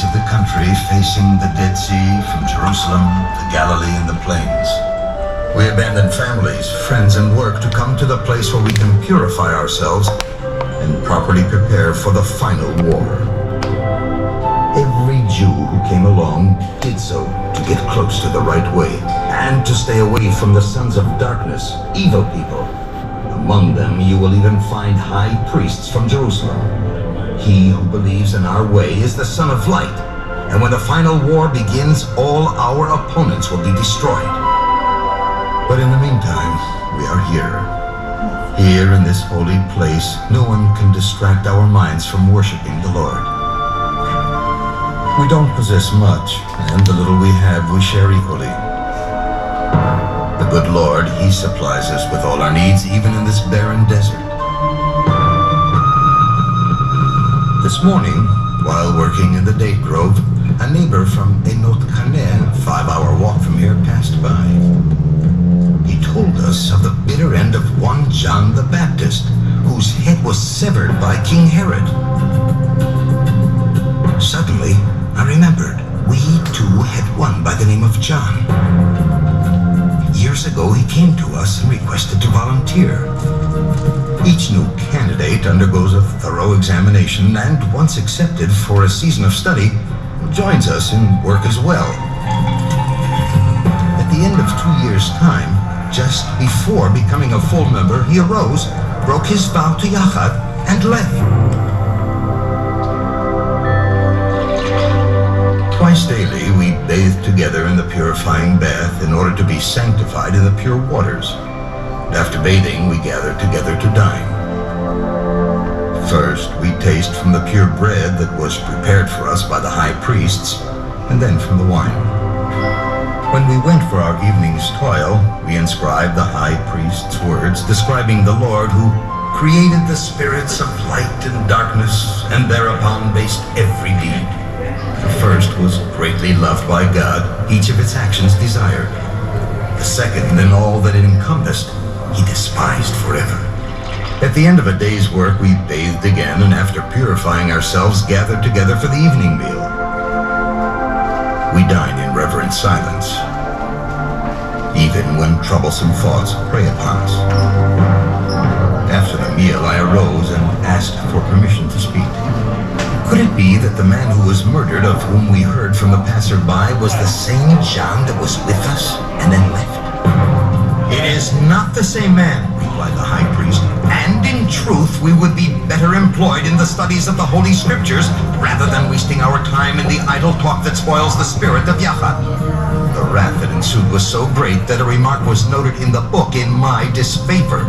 sides of the country facing the Dead Sea, from Jerusalem, the Galilee, and the plains. We abandon families, friends, and work to come to the place where we can purify ourselves and properly prepare for the final war. Every Jew who came along did so to get close to the right way and to stay away from the sons of darkness, evil people. Among them you will even find high priests from Jerusalem. He who believes in our way is the son of light, and when the final war begins, all our opponents will be destroyed. But in the meantime, we are here. Here in this holy place, no one can distract our minds from worshiping the Lord. We don't possess much, and the little we have we share equally. The good Lord, He supplies us with all our needs, even in this barren desert. This morning, while working in the date grove, a neighbor from Enot Kaneh, a 5-hour walk from here, passed by. He told us of the bitter end of one John the Baptist, whose head was severed by King Herod. Suddenly, I remembered we too had one by the name of John. Years ago, he came to us and requested to volunteer. Each new candidate undergoes a thorough examination and, once accepted for a season of study, joins us in work as well. At the end of 2 years' time, just before becoming a full member, he arose, broke his vow to Yachad, and left. Twice daily, we bathe together in the purifying bath in order to be sanctified in the pure waters. And after bathing, we gather together to dine. First, we taste from the pure bread that was prepared for us by the high priests, and then from the wine. When we went for our evening's toil, we inscribed the high priest's words describing the Lord who created the spirits of light and darkness, and thereupon based every deed. The first was greatly loved by God, each of its actions desired. The second, and all that it encompassed, He despised forever. At the end of a day's work, we bathed again, and after purifying ourselves, gathered together for the evening meal. We dined in reverent silence, even when troublesome thoughts prey upon us. After the meal, I arose and asked for permission to speak. Could it be that the man who was murdered, of whom we heard from the passerby, was the same John that was with us and then left? It is not the same man, replied the high priest, and in truth we would be better employed in the studies of the Holy Scriptures rather than wasting our time in the idle talk that spoils the spirit of Yachad. The wrath that ensued was so great that a remark was noted in the book in my disfavor.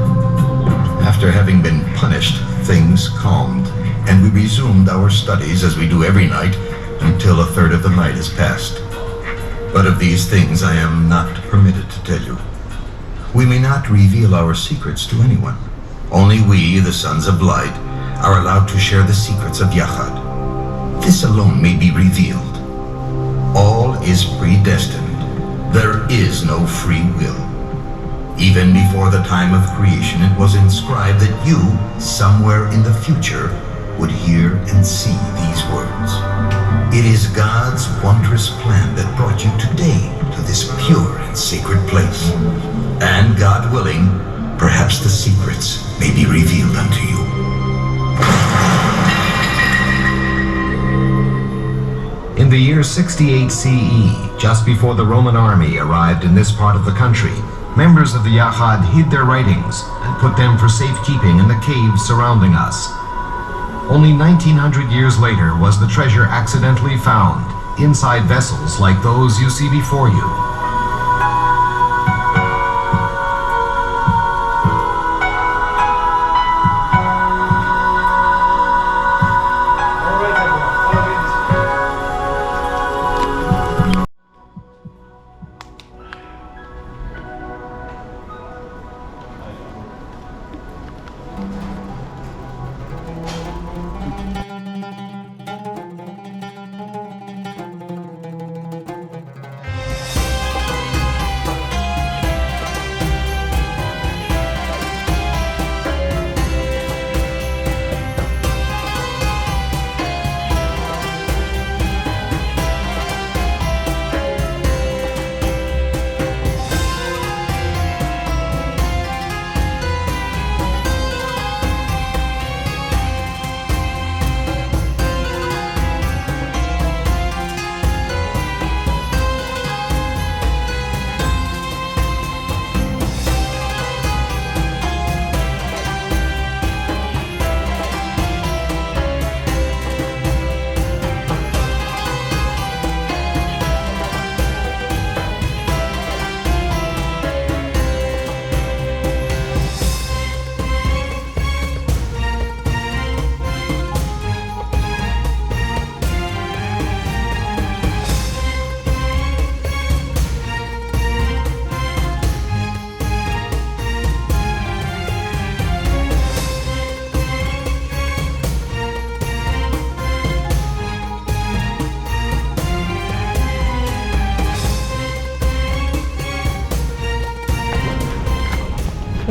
After having been punished, things calmed, and we resumed our studies as we do every night until a third of the night has passed. But of these things I am not permitted to tell you. We may not reveal our secrets to anyone. Only we, the sons of light, are allowed to share the secrets of Yachad. This alone may be revealed. All is predestined. There is no free will. Even before the time of creation, it was inscribed that you, somewhere in the future, would hear and see these words. It is God's wondrous plan that brought you today to this pure and sacred place. And God willing, perhaps the secrets may be revealed unto you. In the year 68 CE, just before the Roman army arrived in this part of the country, members of the Yachad hid their writings and put them for safekeeping in the caves surrounding us. Only 1900 years later was the treasure accidentally found inside vessels like those you see before you.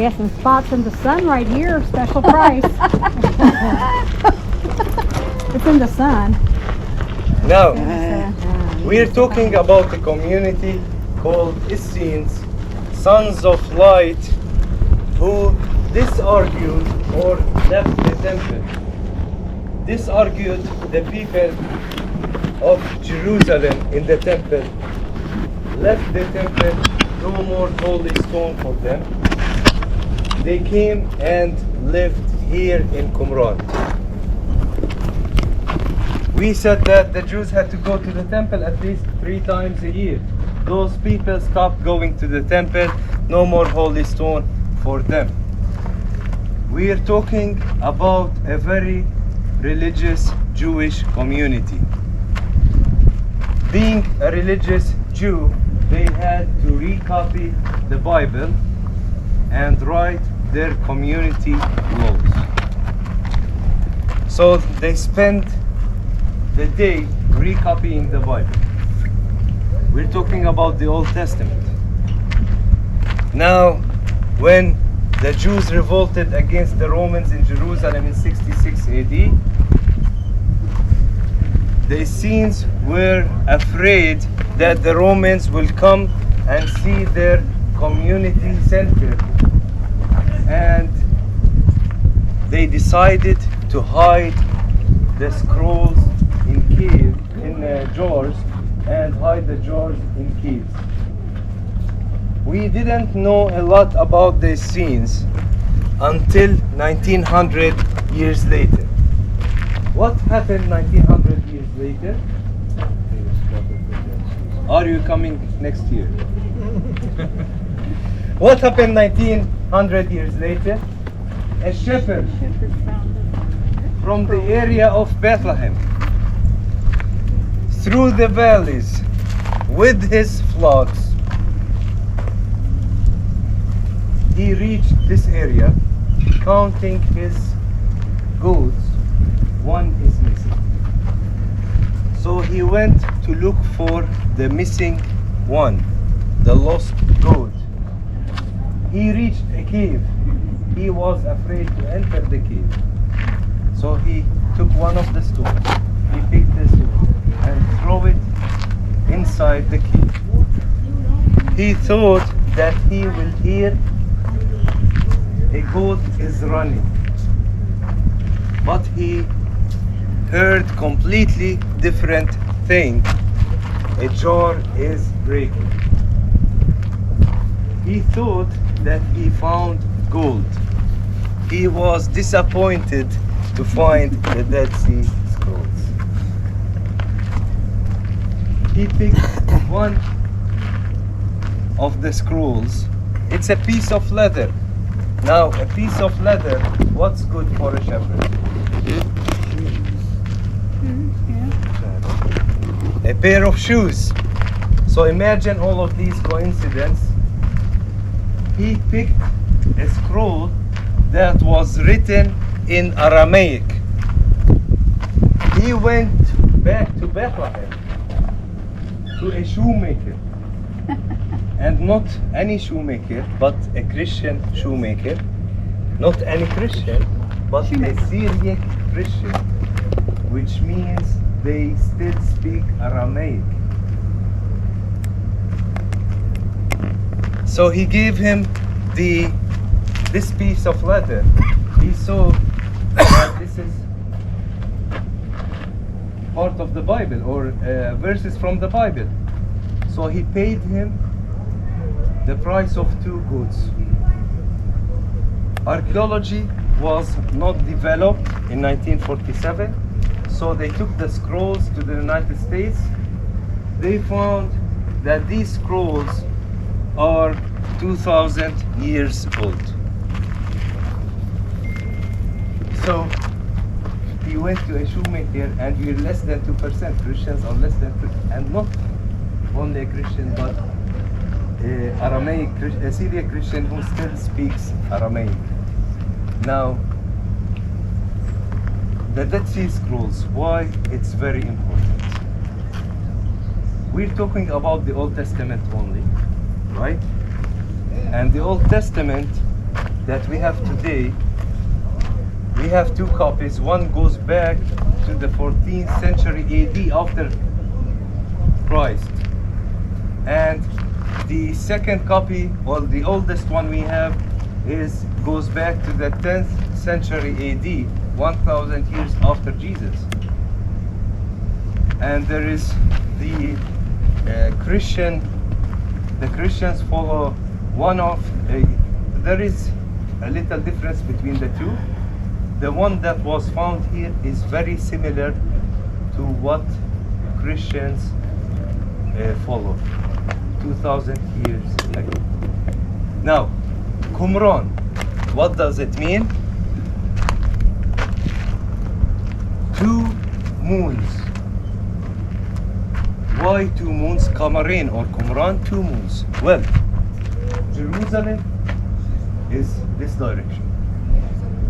We have some spots in the sun right here, special price. It's in the sun. Now, we're talking about a community called Essenes, Sons of Light, who disargued or left the temple. Disargued the people of Jerusalem in the temple, left the temple, no more holy stone for them. They came and lived here in Qumran. We said that the Jews had to go to the temple at least 3 times a year. Those people stopped going to the temple, no more holy stone for them. We are talking about a very religious Jewish community. Being a religious Jew, they had to recopy the Bible and write their community laws. So they spent the day recopying the Bible. We're talking about the Old Testament. Now, when the Jews revolted against the Romans in Jerusalem in 66 AD, the Essenes were afraid that the Romans will come and see their community center, and they decided to hide the scrolls in jars and hide the jars in caves. We didn't know a lot about the Essenes until 1900 years later. What happened 1900 years later? Are you coming next year? What happened 1900 years later? A shepherd from the area of Bethlehem, through the valleys with his flocks, he reached this area, counting his goats. One is missing. So he went to look for the missing one, the lost goat. He reached a cave. He was afraid to enter the cave. So he took one of the stones. He picked the stone and threw it inside the cave. He thought that he will hear a goat is running, but he heard completely different thing. A jar is breaking. He thought that he found gold. He was disappointed to find the Dead Sea Scrolls. He picked one of the scrolls. It's a piece of leather. Now, a piece of leather, what's good for a shepherd? A pair of shoes. So imagine all of these coincidences. He picked a scroll that was written in Aramaic. He went back to Bethlehem to a shoemaker. And not any shoemaker, but a Christian shoemaker. Not any Christian, but a Syriac Christian, which means they still speak Aramaic. So he gave him this piece of leather. He saw that this is part of the Bible, or verses from the Bible. So he paid him the price of 2 goats. Archaeology was not developed in 1947, so they took the scrolls to the United States. They found that these scrolls are 2,000 years old. So he went to a shoemaker, and we're less than 2%. Christians are less than 2%, and not only a Christian, but Aramaic, a Syriac Christian who still speaks Aramaic. Now, the Dead Sea Scrolls, why it's very important. We're talking about the Old Testament only, right? And the Old Testament that we have today, we have two copies. One goes back to the 14th century AD after Christ, and the second copy, or the oldest one we have, goes back to the 10th century AD, 1,000 years after Jesus. And there is the Christians follow one of, there is a little difference between the two. The one that was found here is very similar to what Christians follow 2,000 years ago. Now, Qumran, what does it mean? Two moons. Why two moons? Qumran or Qumran, two moons. Well, Jerusalem is this direction,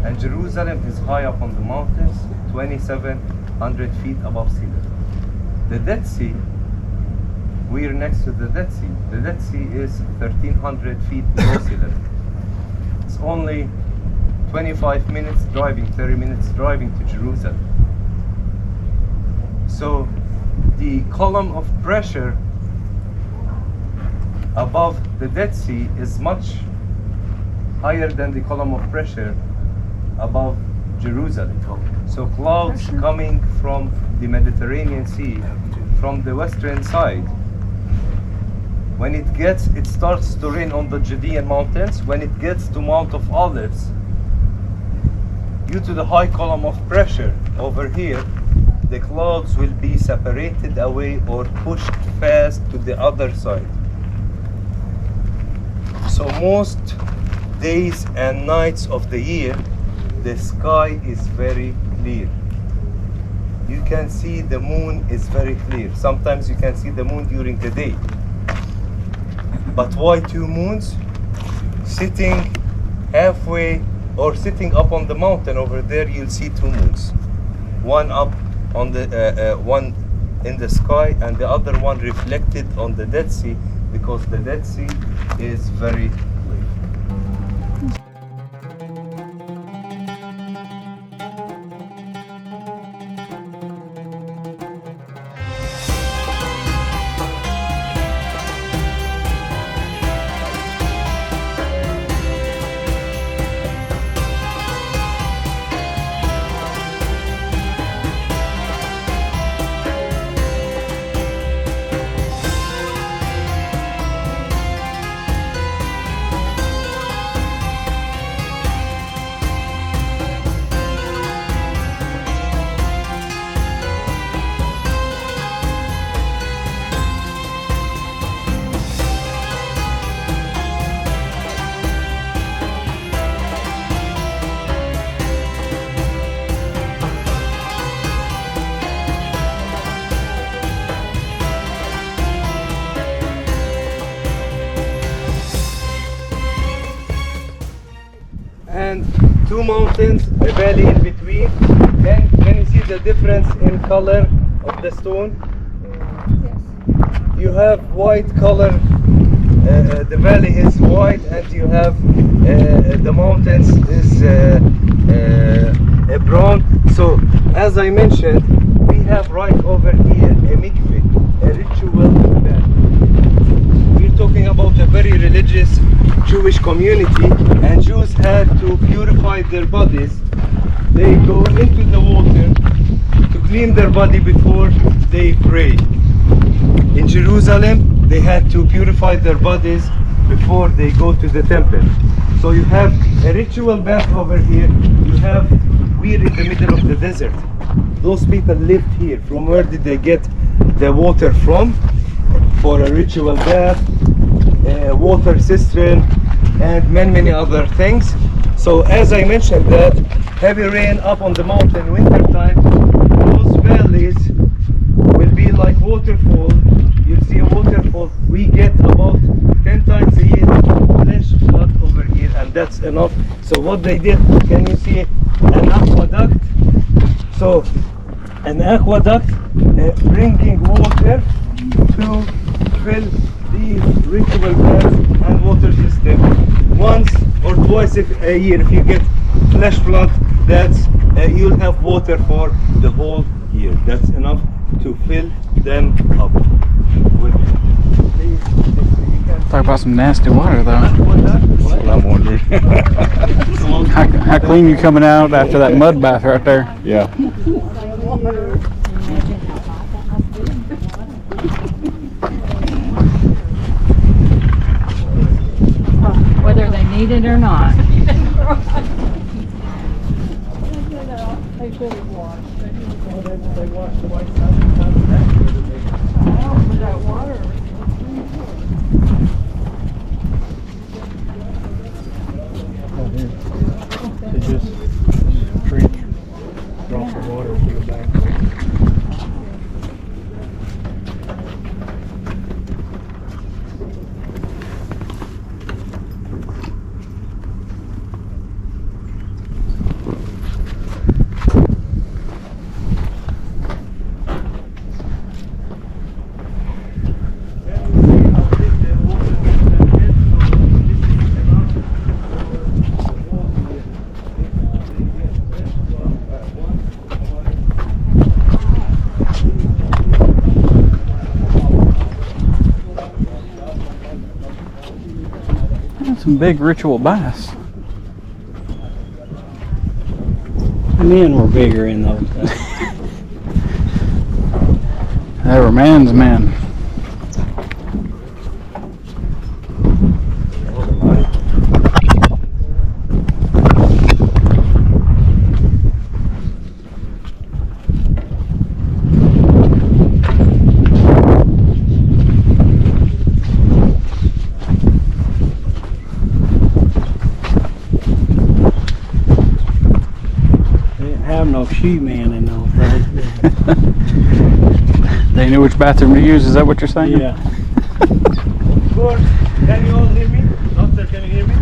and Jerusalem is high up on the mountains, 2,700 feet above sea level. The Dead Sea, we're next to the Dead Sea. The Dead Sea is 1,300 feet below sea level. It's only 25 minutes driving, 30 minutes driving to Jerusalem. So the column of pressure above the Dead Sea is much higher than the column of pressure above Jerusalem. So clouds coming from the Mediterranean Sea, from the western side, when it starts to rain on the Judean mountains. When it gets to Mount of Olives, due to the high column of pressure over here, the clouds will be separated away or pushed fast to the other side. So most days and nights of the year, the sky is very clear. You can see the moon is very clear. Sometimes you can see the moon during the day. But why two moons? Sitting halfway or sitting up on the mountain over there, you'll see two moons. One up on the one in the sky, and the other one reflected on the Dead Sea, because the Dead Sea is very clear. And two mountains, a valley in between. And can you see the difference in color of the stone? You have white color, the valley is white, and you have the mountains is brown. So as I mentioned, we have right over here a mikveh, a ritual bath. We're talking about a very religious Jewish community, and Jews had to purify their bodies. They go into the water to clean their body before they pray. In Jerusalem, they had to purify their bodies before they go to the temple. So you have a ritual bath over here. We're in the middle of the desert. Those people lived here. From where did they get the water from? For a ritual bath, a water cistern, and many other things. So as I mentioned, that heavy rain up on the mountain winter time, those valleys will be like waterfall. You'll see a waterfall. We get about 10 times a year flash flood over here, and that's enough. So what they did, can you see an aqueduct? So an aqueduct bringing water to fill the the ritual bath and water system. Once or twice a year, if you get flash flood, that's you'll have water for the whole year. That's enough to fill them up. Talk about some nasty water, though. That's what I'm wondering. How clean you coming out after that mud bath right there? Yeah. Whether they need it or not. They should have washed. They wash the white sand For that water. They just drink drops of water to go back. Some big ritual baths. The men were bigger in those days. They were man's men. No shoe man in those days. They knew which bathroom to use, is that what you're saying? Yeah. Of course, can you all hear me? Doctor, can you hear me?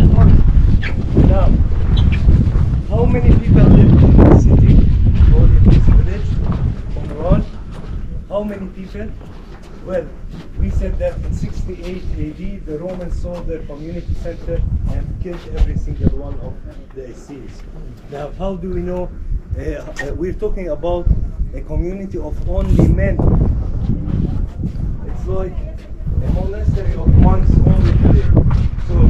Of course. Now, how many people live in this city or in this village, Qumran? How many people? Well, we said that in 68 AD, the Romans saw their community center and killed every single one of the Essenes. Now, how do we know? We're talking about a community of only men. It's like a monastery of monks only today. So,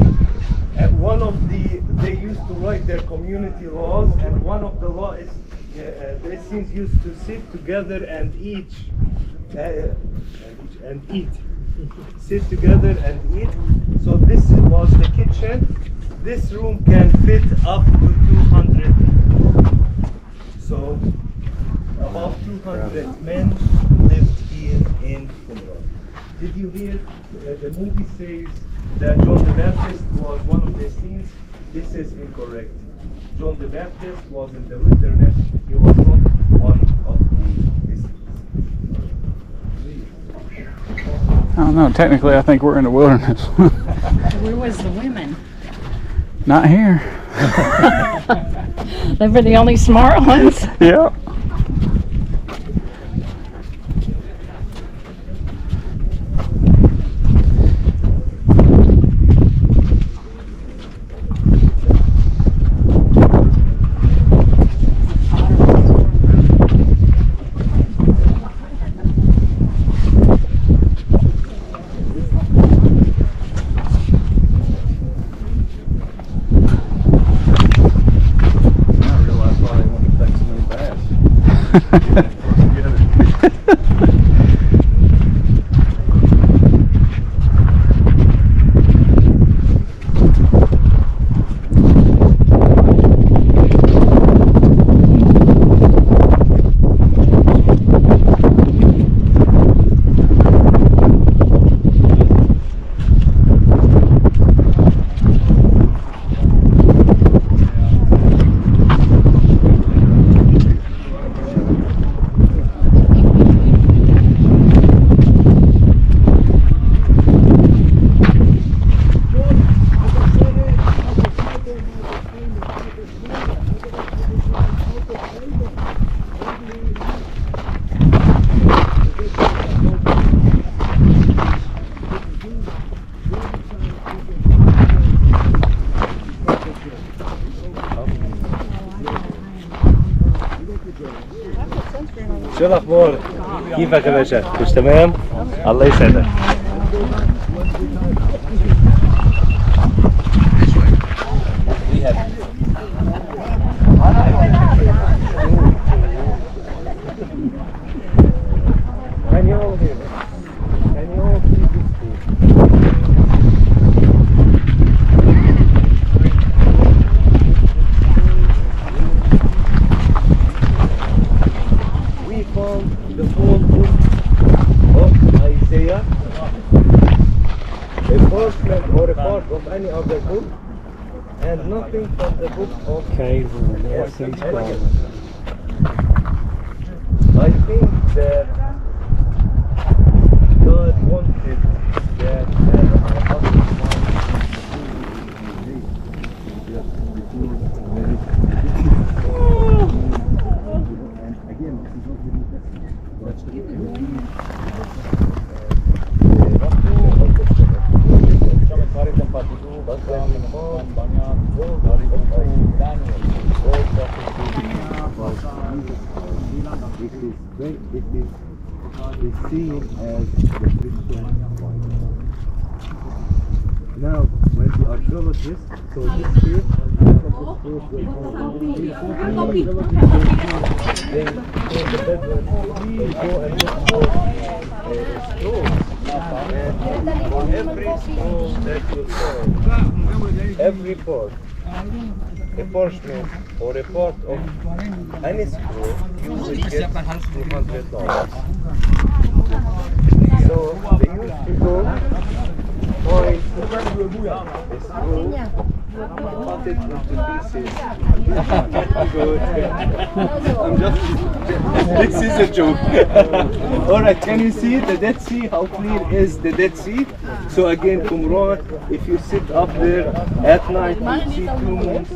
they used to write their community laws, and one of the laws is the Essenes used to sit together and eat. Sit together and eat. So this was the kitchen. This room can fit up to 200 people. So about 200 men lived here in Qumran. Did you hear the movie says that John the Baptist was one of the Essenes? This is incorrect. John the Baptist was in the wilderness. He was not one of the Essenes. I don't know. Technically, I think we're in the wilderness. Where was the women? Not here. They were the only smart ones. Yeah. شو الأخبار؟ كيفك يا باشا؟ مش تمام؟ الله يسعدك. Can you all hear me? Can you all see this food? We found the whole book of Isaiah, a portion or a part of any other book, and nothing from the book of Cave and Essenes. I think that God wanted that it is seen as the Christian Bible. Now, when the archaeologists saw this cave, they saw the bedroom, they go and look for scrolls. And every scroll that you saw, every part, a portion or a part of any scroll, you will get $200. So they used to go find a scroll, cut it into pieces. I'm just, this is a joke. Alright, can you see the Dead Sea? How clear is the Dead Sea? So again, Qumran, if you sit up there at night, you see two moons.